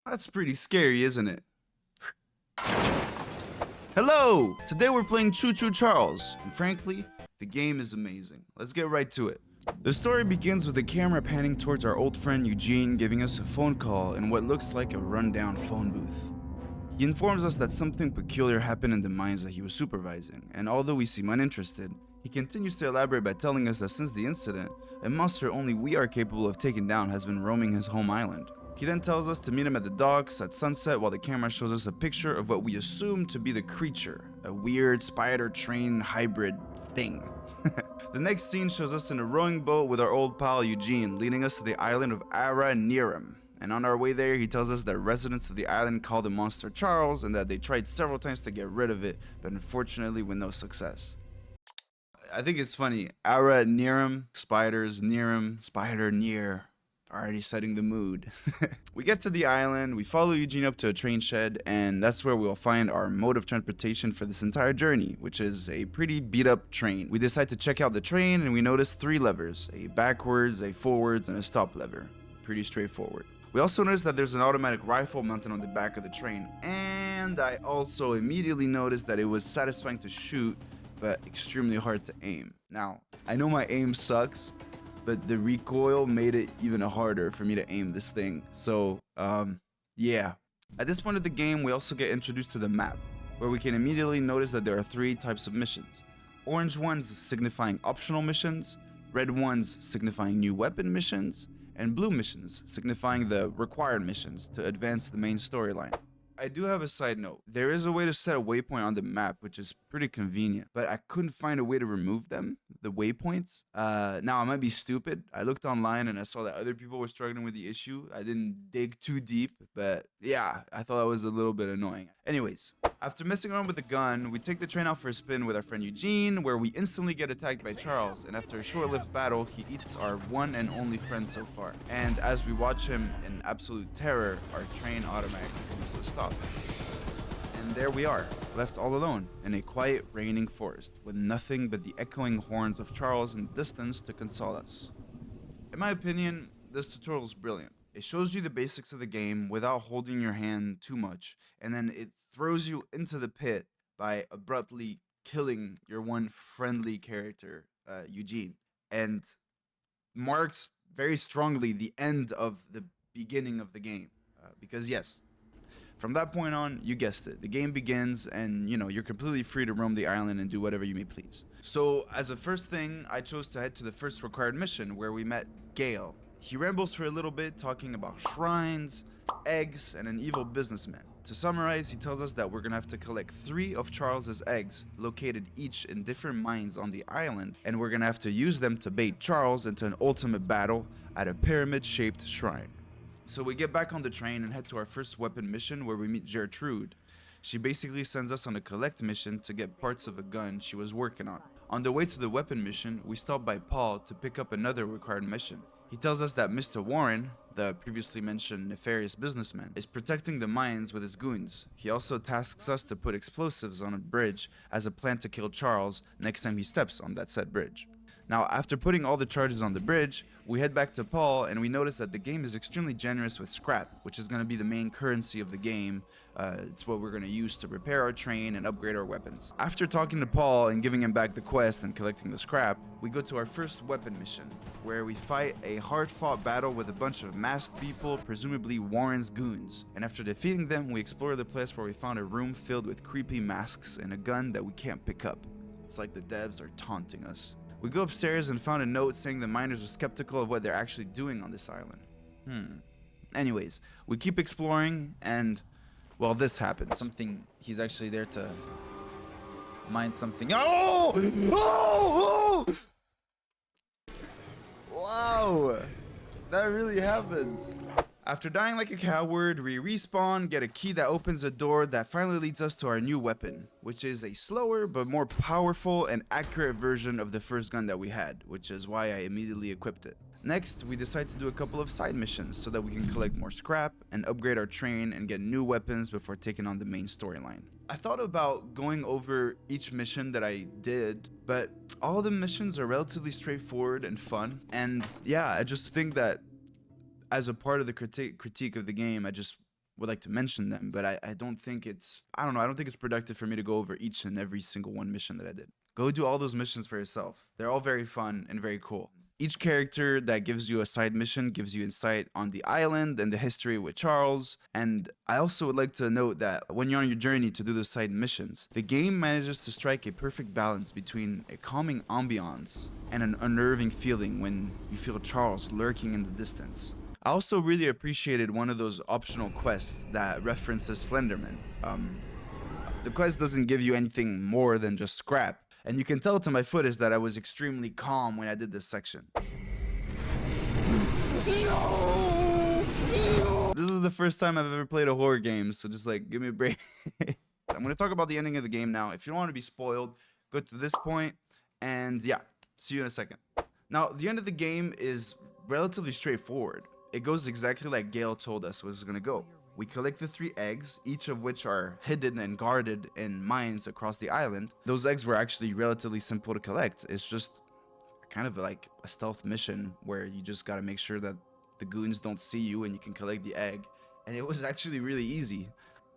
That's pretty scary, isn't it? Hello! Today we're playing Choo-Choo Charles, and frankly, the game is amazing. Let's get right to it. The story begins with the camera panning towards our old friend Eugene giving us a phone call in what looks like a rundown phone booth. He informs us that something peculiar happened in the mines that he was supervising, and although we seem uninterested, he continues to elaborate by telling us that since the incident, a monster only we are capable of taking down has been roaming his home island. He then tells us to meet him at the docks at sunset while the camera shows us a picture of what we assume to be the creature, a weird spider train hybrid thing. The next scene shows us in a rowing boat with our old pal Eugene, leading us to the island of Ara Niram. And on our way there, he tells us that residents of the island call the monster Charles and that they tried several times to get rid of it, but unfortunately with no success. I think it's funny. Ara Niram, spiders, Niram, spider near. Already setting the mood. We get to the island, we follow Eugene up to a train shed, and that's where we'll find our mode of transportation for this entire journey, which is a pretty beat up train. We decide to check out the train and we notice 3 levers, a backwards, a forwards, and a stop lever. Pretty straightforward. We also notice that there's an automatic rifle mounted on the back of the train, and I also immediately noticed that it was satisfying to shoot, but extremely hard to aim. Now, I know my aim sucks, but the recoil made it even harder for me to aim this thing. So, yeah. At this point of the game, we also get introduced to the map, where we can immediately notice that there are 3 types of missions. Orange ones signifying optional missions, red ones signifying new weapon missions, and blue missions signifying the required missions to advance the main storyline. I do have a side note. There is a way to set a waypoint on the map, which is pretty convenient, but I couldn't find a way to remove them, the waypoints. Now, I might be stupid. I looked online and I saw that other people were struggling with the issue. I didn't dig too deep, but yeah, I thought that was a little bit annoying. Anyways, after messing around with the gun, we take the train out for a spin with our friend Eugene, where we instantly get attacked by Charles, and after a short-lived battle, he eats our one and only friend so far. And as we watch him in absolute terror, our train automatically comes to a stop. And there we are, left all alone in a quiet, raining forest, with nothing but the echoing horns of Charles in the distance to console us. In my opinion, this tutorial is brilliant. It shows you the basics of the game without holding your hand too much, and then it throws you into the pit by abruptly killing your one friendly character, Eugene, and marks very strongly the end of the beginning of the game. Because yes, from that point on, you guessed it, the game begins and you're completely free to roam the island and do whatever you may please. So as a first thing, I chose to head to the first required mission where we met Gale. He rambles for a little bit talking about shrines, eggs, and an evil businessman. To summarize, he tells us that we're gonna have to collect 3 of Charles's eggs, located each in different mines on the island, and we're gonna have to use them to bait Charles into an ultimate battle at a pyramid-shaped shrine. So we get back on the train and head to our first weapon mission where we meet Gertrude. She basically sends us on a collect mission to get parts of a gun she was working on. On the way to the weapon mission, we stop by Paul to pick up another required mission. He tells us that Mr. Warren, the previously mentioned nefarious businessman, is protecting the mines with his goons. He also tasks us to put explosives on a bridge as a plan to kill Charles next time he steps on that said bridge. Now, after putting all the charges on the bridge, we head back to Paul and we notice that the game is extremely generous with scrap, which is going to be the main currency of the game. It's what we're going to use to repair our train and upgrade our weapons. After talking to Paul and giving him back the quest and collecting the scrap, we go to our first weapon mission, where we fight a hard-fought battle with a bunch of masked people, presumably Warren's goons. And after defeating them, we explore the place where we found a room filled with creepy masks and a gun that we can't pick up. It's like the devs are taunting us. We go upstairs and found a note saying the miners are skeptical of what they're actually doing on this island. Anyways, we keep exploring and, well, this happens. He's actually there to mine something. Oh! Oh! Oh! Wow! That really happens. After dying like a coward, we respawn, get a key that opens a door that finally leads us to our new weapon, which is a slower but more powerful and accurate version of the first gun that we had, which is why I immediately equipped it. Next, we decide to do a couple of side missions so that we can collect more scrap and upgrade our train and get new weapons before taking on the main storyline. I thought about going over each mission that I did, but all the missions are relatively straightforward and fun, and yeah, I just think that as a part of the critique of the game, I just would like to mention them, but I don't think it's, I don't know, I don't think it's productive for me to go over each and every single one mission that I did. Go do all those missions for yourself. They're all very fun and very cool. Each character that gives you a side mission gives you insight on the island and the history with Charles. And I also would like to note that when you're on your journey to do the side missions, the game manages to strike a perfect balance between a calming ambiance and an unnerving feeling when you feel Charles lurking in the distance. I also really appreciated one of those optional quests that references Slenderman. The quest doesn't give you anything more than just scrap, and you can tell to my footage that I was extremely calm when I did this section. This is the first time I've ever played a horror game, so just like, give me a break. I'm gonna talk about the ending of the game now. If you don't want to be spoiled, go to this point, and yeah, see you in a second. Now, the end of the game is relatively straightforward. It goes exactly like Gale told us it was gonna go. We collect the 3 eggs, each of which are hidden and guarded in mines across the island. Those eggs were actually relatively simple to collect. It's just kind of like a stealth mission where you just gotta make sure that the goons don't see you and you can collect the egg. And it was actually really easy.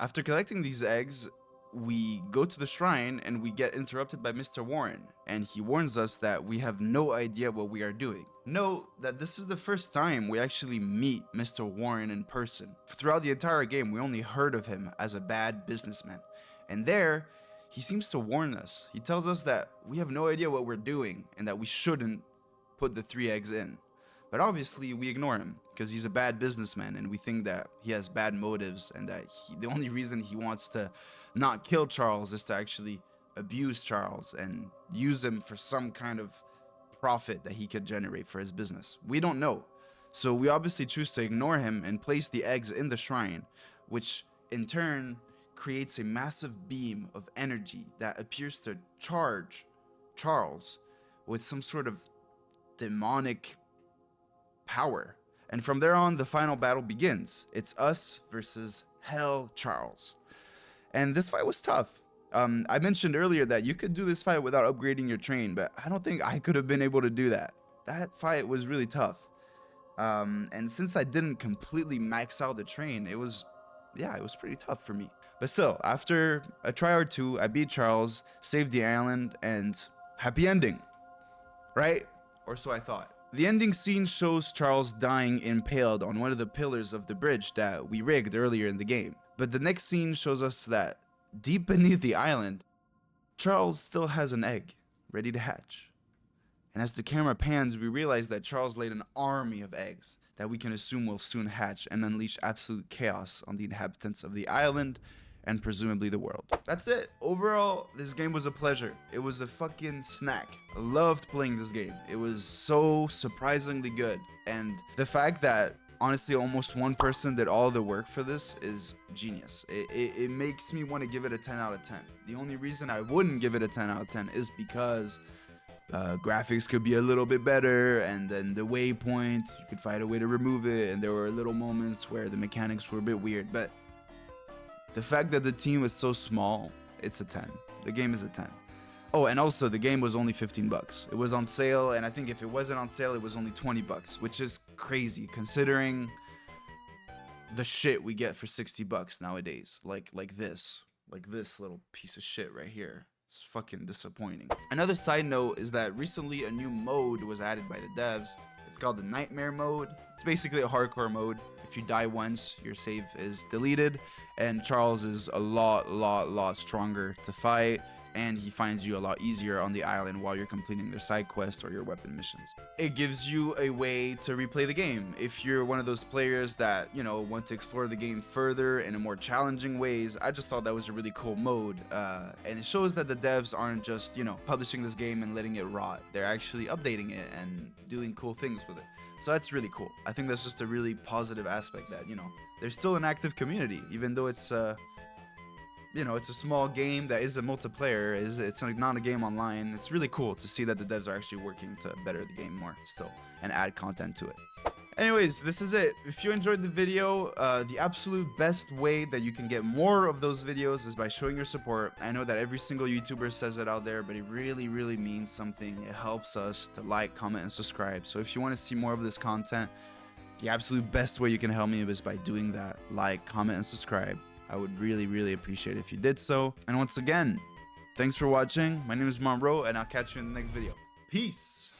After collecting these eggs, we go to the shrine and we get interrupted by Mr. Warren, and he warns us that we have no idea what we are doing. Note that this is the first time we actually meet Mr. Warren in person. Throughout the entire game, we only heard of him as a bad businessman. And there, he seems to warn us. He tells us that we have no idea what we're doing and that we shouldn't put the 3 eggs in. But obviously, we ignore him because he's a bad businessman and we think that he has bad motives and that the only reason he wants to not kill Charles is to actually abuse Charles and use him for some kind of profit that he could generate for his business. We don't know. So we obviously choose to ignore him and place the eggs in the shrine, which in turn creates a massive beam of energy that appears to charge Charles with some sort of demonic power. And from there on, the final battle begins. It's us versus Hell Charles. And this fight was tough. I mentioned earlier that you could do this fight without upgrading your train, but I don't think I could have been able to do that. That fight was really tough. And since I didn't completely max out the train, it was pretty tough for me. But still, after a try or two, I beat Charles, saved the island, and happy ending. Right? Or so I thought. The ending scene shows Charles dying impaled on one of the pillars of the bridge that we rigged earlier in the game. But the next scene shows us that deep beneath the island, Charles still has an egg ready to hatch. And as the camera pans, we realize that Charles laid an army of eggs that we can assume will soon hatch and unleash absolute chaos on the inhabitants of the island and presumably the world. That's it. Overall, this game was a pleasure. It was a fucking snack. I loved playing this game. It was so surprisingly good. And the fact that honestly almost one person did all the work for this is genius. It makes me want to give it a 10 out of 10. The only reason I wouldn't give it a 10 out of 10 is because graphics could be a little bit better, and then the waypoint, you could find a way to remove it, and there were little moments where the mechanics were a bit weird. But the fact that the team was so small, it's a 10. The game is a 10. Oh, and also the game was only 15 bucks. It was on sale, and I think if it wasn't on sale, it was only 20 bucks, which is crazy considering the shit we get for 60 bucks nowadays. Like this little piece of shit right here. It's fucking disappointing. Another side note is that recently a new mode was added by the devs. It's called the Nightmare mode. It's basically a hardcore mode. If you die once, your save is deleted, and Charles is a lot stronger to fight, and he finds you a lot easier on the island while you're completing their side quests or your weapon missions. It gives you a way to replay the game. If you're one of those players that, you know, want to explore the game further in a more challenging ways, I just thought that was a really cool mode. And it shows that the devs aren't just, you know, publishing this game and letting it rot. They're actually updating it and doing cool things with it. So that's really cool. I think that's just a really positive aspect that, you know, there's still an active community, even though it's you know, it's a small game that is a multiplayer, it's not a game online. It's really cool to see that the devs are actually working to better the game more still and add content to it. Anyways, this is it. If you enjoyed the video, the absolute best way that you can get more of those videos is by showing your support. I know that every single YouTuber says it out there, but it really means something. It helps us to like, comment, and subscribe. So if you want to see more of this content, The absolute best way you can help me is by doing that. Like, comment, and subscribe. I would really appreciate it if you did so. And once again, thanks for watching. My name is Monroe, and I'll catch you in the next video. Peace!